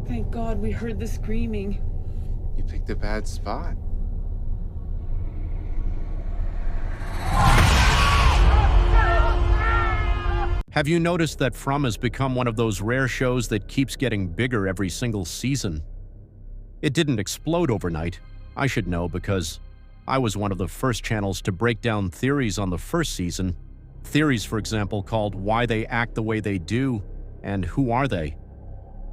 Thank God we heard the screaming. You picked a bad spot. Have you noticed that From has become one of those rare shows that keeps getting bigger every single season? It didn't explode overnight. I should know because I was one of the first channels to break down theories on the first season. Theories, for example, called Why They Act the Way They Do and Who Are They?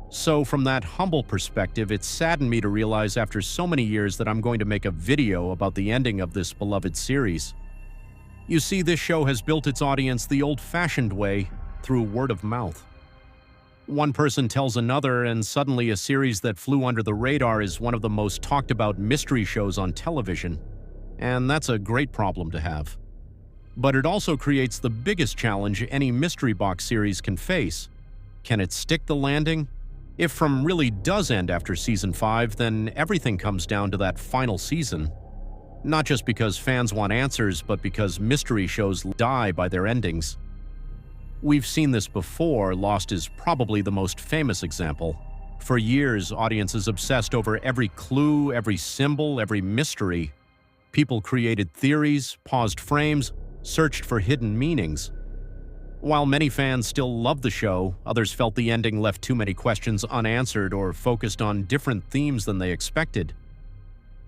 So from that humble perspective, it saddened me to realize after so many years that I'm going to make a video about the ending of this beloved series. You see, this show has built its audience the old-fashioned way, through word of mouth. One person tells another, and suddenly a series that flew under the radar is one of the most talked-about mystery shows on television. And that's a great problem to have. But it also creates the biggest challenge any mystery box series can face. Can it stick the landing? If From really does end after Season 5, then everything comes down to that final season. Not just because fans want answers, but because mystery shows die by their endings. We've seen this before. Lost is probably the most famous example. For years, audiences obsessed over every clue, every symbol, every mystery. People created theories, paused frames, searched for hidden meanings. While many fans still loved the show, others felt the ending left too many questions unanswered or focused on different themes than they expected.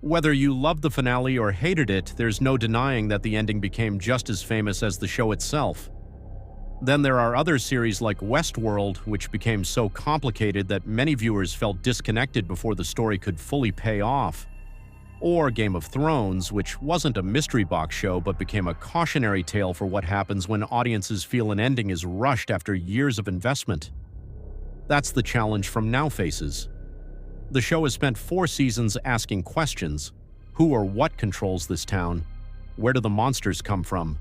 Whether you loved the finale or hated it, there's no denying that the ending became just as famous as the show itself. Then there are other series like Westworld, which became so complicated that many viewers felt disconnected before the story could fully pay off. Or Game of Thrones, which wasn't a mystery box show but became a cautionary tale for what happens when audiences feel an ending is rushed after years of investment. That's the challenge From now faces. The show has spent 4 seasons asking questions. Who or what controls this town? Where do the monsters come from?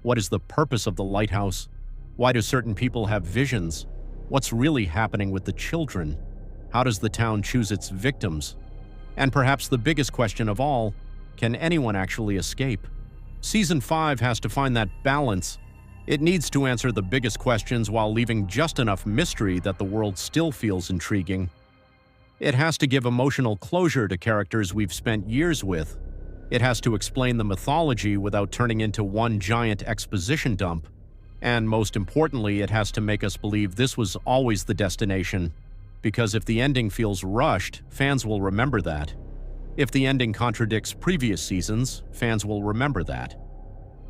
What is the purpose of the lighthouse? Why do certain people have visions? What's really happening with the children? How does the town choose its victims? And perhaps the biggest question of all, can anyone actually escape? Season 5 has to find that balance. It needs to answer the biggest questions while leaving just enough mystery that the world still feels intriguing. It has to give emotional closure to characters we've spent years with. It has to explain the mythology without turning into one giant exposition dump. And most importantly, it has to make us believe this was always the destination. Because if the ending feels rushed, fans will remember that. If the ending contradicts previous seasons, fans will remember that.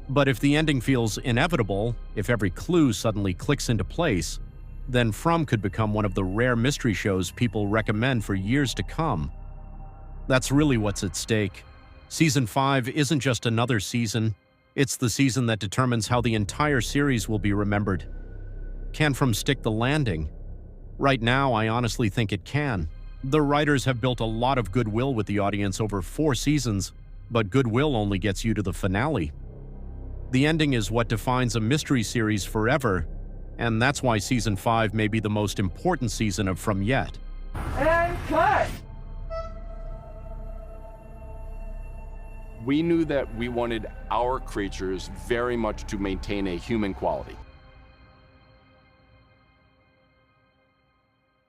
But if the ending feels inevitable, if every clue suddenly clicks into place, then From could become one of the rare mystery shows people recommend for years to come. That's really what's at stake. Season 5 isn't just another season, it's the season that determines how the entire series will be remembered. Can From stick the landing? Right now, I honestly think it can. The writers have built a lot of goodwill with the audience over 4 seasons, but goodwill only gets you to the finale. The ending is what defines a mystery series forever, and that's why Season 5 may be the most important season of From yet. And cut! We knew that we wanted our creatures very much to maintain a human quality.